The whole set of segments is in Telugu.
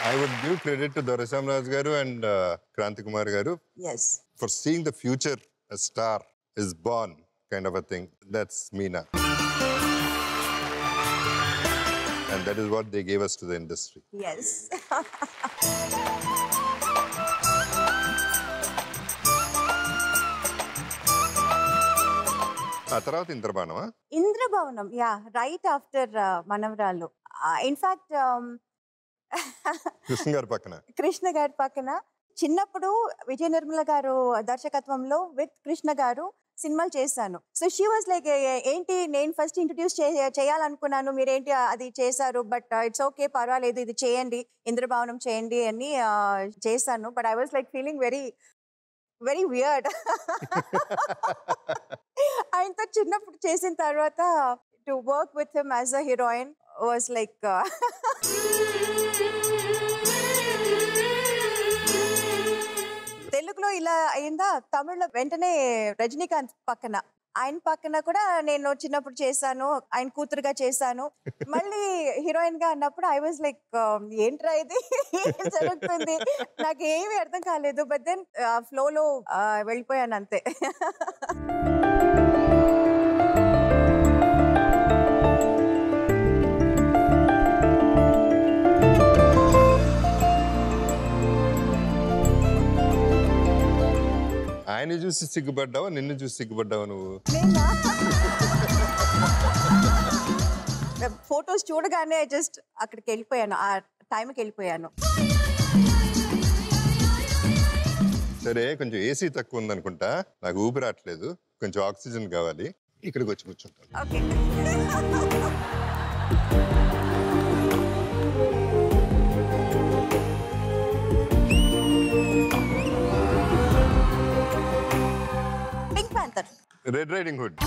I would give credit to Dorasam Raj garu and Kranti Kumar garu Yes. for seeing the future. A star is born, kind of a thing. That's Meena. And that is what they gave us to the industry. Yes. ఆ తర్వాత ఇంద్రబాణమా? ఇంద్రభవనం, యా, రైట్ ఆఫ్టర్ మనవరాలు. ఇన్ఫాక్ట్ కృష్ణ గారి పక్కన. కృష్ణ గారి పక్కన చిన్నప్పుడు విజయ నిర్మల గారు దర్శకత్వంలో విత్ కృష్ణ గారు సినిమాలు చేశాను. సో షీ వాజ్ లైక్, ఏంటి నేను ఫస్ట్ ఇంట్రడ్యూస్ చేయాలనుకున్నాను, మీరేంటి అది చేశారు, బట్ ఇట్స్ ఓకే, పర్వాలేదు, ఇది చేయండి, ఇంద్రభవనం చేయండి అని చేశాను. But I was like feeling very very weird. ఆయనతో చిన్నప్పుడు చేసిన తర్వాత to work with him as a heroine was like తెలుగులో ఇలా అయిందా, తమిళ్లో వెంటనే రజనీకాంత్ పక్కన, ఆయన పక్కన కూడా నేను చిన్నప్పుడు చేశాను, ఆయన కూతురుగా చేశాను. మళ్ళీ హీరోయిన్ గా అన్నప్పుడు ఐ వాజ్ లైక్, ఏంట్రా ఇది, ఏం జరుగుతుంది, నాకు ఏమీ అర్థం కాలేదు. బట్ దెన్ ఫ్లోలో వెళ్ళిపోయాను అంతే. ఆయన చూసి సిగ్గుపడ్డావా, నిన్ను చూసి సిగ్గుపడ్డావా నువ్వు? ఫొటోస్ చూడగానే జస్ట్ అక్కడికి వెళ్ళిపోయాను, ఆ టైంకి వెళ్ళిపోయాను. సరే, కొంచెం ఏసీ తక్కువ ఉందనుకుంటా, నాకు ఊపిరి రావట్లేదు, కొంచెం ఆక్సిజన్ కావాలి, ఇక్కడికి వచ్చి కూర్చుంటాను. Okay. Pink Panther, Red Riding Hood.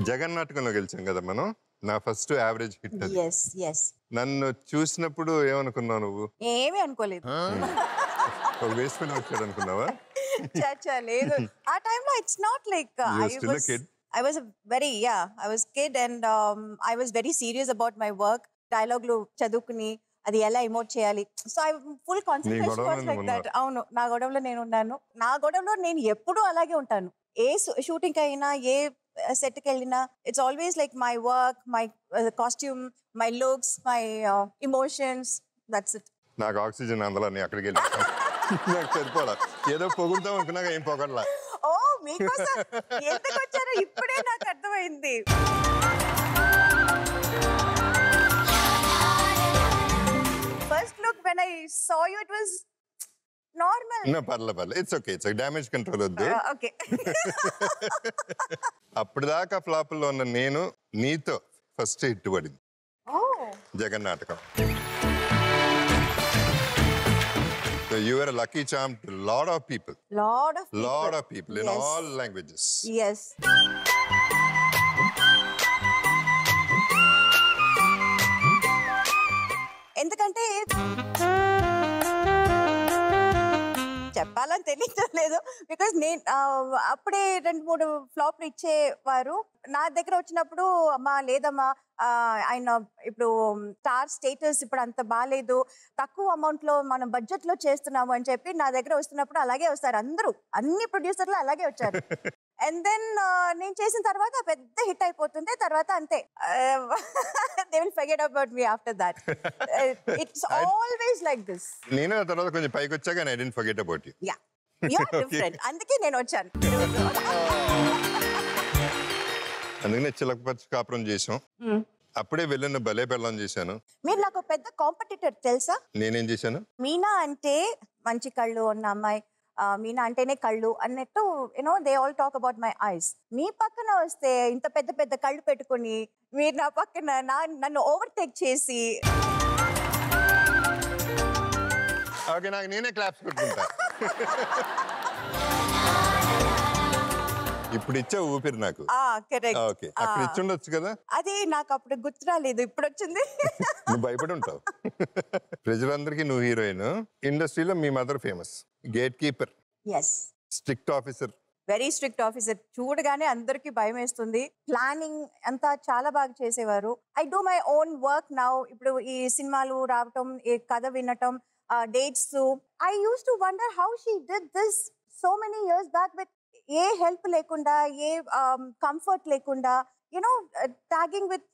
జగన్నాటకంలో గెలిచాం కదా మనం, నా ఫస్ట్ యావరేజ్ హిట్ అది. నన్ను చూసినప్పుడు ఏమనుకున్నావు నువ్వు? ఏమీ అనుకోలేదు. ఒక వేస్ట్ పని వచ్చాడు అనుకున్నావా? లేదు, ఆ టైంలో it's not like I was I was kid and I was very serious about my work. డైలాగ్లు చదువుకుని అది ఎలా ఎమోట్ చేయాలి. So I full concentration was like that. అవును, నా గొడవలో నేను ఉన్నాను. నా గొడవలో నేను ఎప్పుడూ అలాగే ఉంటాను. ఏ షూటింగ్ అయినా, ఏ సెట్కి వెళ్ళినా, it's always like my work, my costume, my looks, my emotions, that's it. నాకు ఆక్సిజన్ అందలని అక్కడికి వెళ్ళి నాకు సరిపోలా, ఏదో పొగుడుతాం అనుకున్నాక ఏం పొగడలా. ఓ, మీకోసం ఎందుకు వచ్చారో ఇప్పుడే నాకు అర్థమైంది. First look when I saw you, it was normal. No, parla. It's okay. It's a damage control వద్దు. Okay. అప్పటిదాకా ఫ్లాప్ లో ఉన్న నేను నీతో ఫస్ట్ హిట్ పడింది. జగన్నాటకం. So you were a lucky charm to a lot of people. Lot of people in all languages. Yes. ఎందుకంటే చెప్పాలని తెలియలేదు, బికాస్ నేను అప్పుడే 2-3 ఫ్లాప్లు ఇచ్చేవారు. నా దగ్గర వచ్చినప్పుడు, అమ్మా లేదమ్మా, ఆయన ఇప్పుడు స్టార్ స్టేటస్ ఇప్పుడు అంత బాగాలేదు, తక్కువ అమౌంట్ లో మనం బడ్జెట్ లో చేస్తున్నాము అని చెప్పి నా దగ్గర వస్తున్నప్పుడు అలాగే వస్తారు అందరూ, అన్ని ప్రొడ్యూసర్లు అలాగే వచ్చారు. అండ్ దెన్ నేను చేసిన తర్వాత పెద్ద హిట్ అయిపోతుంది, తర్వాత అంతే, they will forget about me after that. It's always like this. నేను ఆ తర్వాత కొంచెం పైకి వచ్చాక I didn't forget about you. Yeah, you are different, అందుకే నేను వచ్చాను. అందుకనే చిలకపచ్చి కాపురం చేసాం. అప్పుడే వెళ్ళిన భలే పెళ్ళం చేశాను. మీరు నాకు పెద్ద కాంపిటీటర్ తెలుసా? నేనేం చేశాను? మీనా అంటే మంచి కళ్ళు ఉన్న అమ్మాయి, మీనా అంటేనే కళ్ళు అన్నట్టు, you know they all talk about my eyes. మీ పక్కన వస్తే ఇంత పెద్ద పెద్ద కళ్ళు పెట్టుకుని మీరు నా పక్కన నన్ను ఓవర్టేక్ చేసి, ఓకే, నాకు నేనే క్లాప్స్ పెట్టుకుంటా. ఇప్పుడు ఇచ్చా ఊపిరి నాకు. ఓకే, అక్కడ ఇచ్చుండొచ్చు కదా. అది నాకు అప్పుడు గుర్తు రాలేదు, ఇప్పుడు వచ్చింది. నువ్వు భయపడి ఉంటావు. ప్రజలందరికీ నువ్వు హీరోయిన్. ఇండస్ట్రీలో మీ mother famous, gatekeeper, strict officer, very strict officer. చూడగానే అందరికి భయం వేస్తుంది. ప్లానింగ్ అంతా చాలా బాగా చేసేవారు. I do my own work now. ఇప్పుడు ఈ సినిమాలు రావటం, ఈ కథ వినటం, dates. I use to wonder how she did this so many years back with a help లేకుండా, ఏ కంఫర్ట్ లేకుండా, tagging with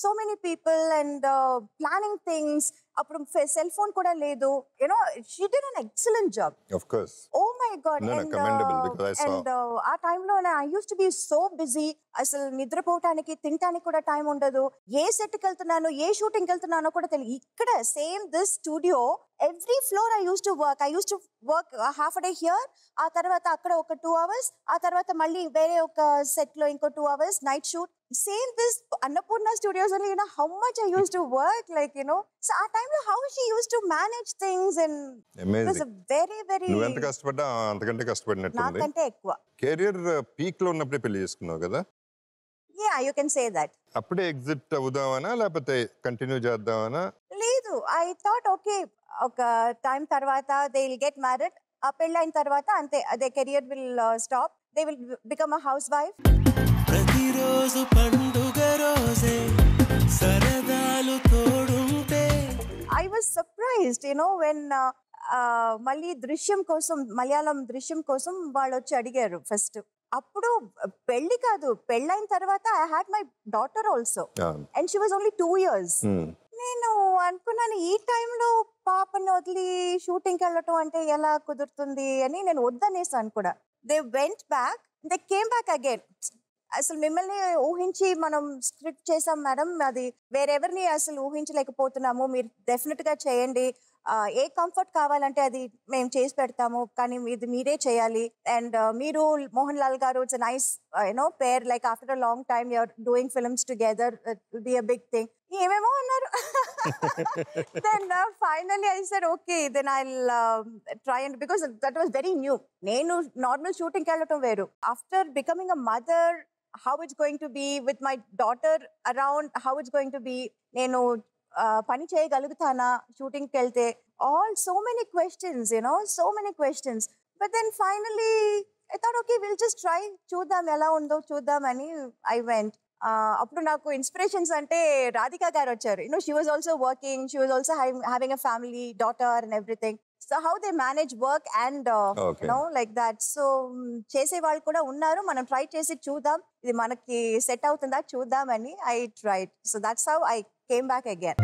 so many people and planning things. అప్పుడు సెల్ ఫోన్ కూడా లేదు. She did an excellent job. Of course. Oh my God. No, commendable because I saw. And ఆ టైంలో I used to be so busy. అసలు నిద్రపోవటానికి, తినటానికి కూడా టైం ఉండదు. ఏ సెట్కి వెళ్తున్నాను, ఏ షూటింగ్కి వెళ్తున్నానో కూడా తెలియదు. ఇక్కడ same this studio, every floor I used to work half a day here. ఆ తర్వాత అక్కడ ఒక 2 hours, ఆ తర్వాత మళ్ళీ వేరే ఒక సెట్ లో ఇంకో 2 hours night shoot. Same this Annapurna Studios only, how much I used to work, so our time, how she used to manage things, and amazing. It was a very, very. నువ్వు ఎంత కష్టపడ్డా అంతకంటే కష్టపడినట్టుంది. నాకంటే ఎక్కువ. కెరియర్ పీక్ లో ఉన్నప్పుడే పెళ్లి చేసుకున్నావు కదా? Yeah, you can say that. అప్పుడే ఎగ్జిట్ అవుదామనా లేకపోతే కంటిన్యూ చేద్దామనా? లేదు, I thought okay, ఒక టైం తర్వాత they will get married. ఆ పెళ్ళైన తర్వాత అంతే, their career will stop. They will become a housewife. ప్రతిరోజు పండుగ రోజే సరదాలు తోడుంటే. I was surprised, when మళ్ళీ దృశ్యం కోసం, మలయాళం దృశ్యం కోసం వాళ్ళు వచ్చి అడిగారు ఫస్ట్. అప్పుడు పెళ్లి కాదు, పెళ్ళైన తర్వాత I had my daughter also, and she was only 2 years. నేను అనుకున్నాను ఈ టైంలో పాపని వదిలి షూటింగ్కి వెళ్ళటం అంటే ఎలా కుదురుతుంది అని నేను వద్దనేసాను కూడా. They went back, they came back again. అసలు మిమ్మల్ని ఊహించి మనం స్క్రిప్ట్ చేసాం మేడం, అది వేరెవరిని అసలు ఊహించలేకపోతున్నాము, మీరు డెఫినెట్ గా చేయండి, ఏ కంఫర్ట్ కావాలంటే అది మేము చేసి పెడతాము, కానీ ఇది మీరే చేయాలి. అండ్ మీరు మోహన్ లాల్ గారు, it's nice pair, like after a long time you're doing films together, it will be a big thing. ఏమేమో అన్నారు. Then finally I said okay, then I will try, and because that was very new. నేను నార్మల్ షూటింగ్కి వెళ్ళటం వేరు, after becoming a mother, how it's going to be with my daughter around, how it's going to be, నేను పని చేయగలుగుతానా షూటింగ్కి వెళ్తే, all so many questions, so many questions. But then finally I thought okay, we'll just try, చూద్దాం ఎలా ఉందో చూద్దాం అని I went. అప్పుడు నాకు ఇన్స్పిరేషన్స్ అంటే రాధికా గారు వచ్చారు. she was also working, she was also having a family, daughter and everything. So how they manage work and okay. like that. So చేసే వాళ్ళు కూడా ఉన్నారు, మనం ట్రై చేసి చూద్దాం ఇది మనకి సెట్ అవుతుందా చూద్దాం అని I tried. So that's how I came back again.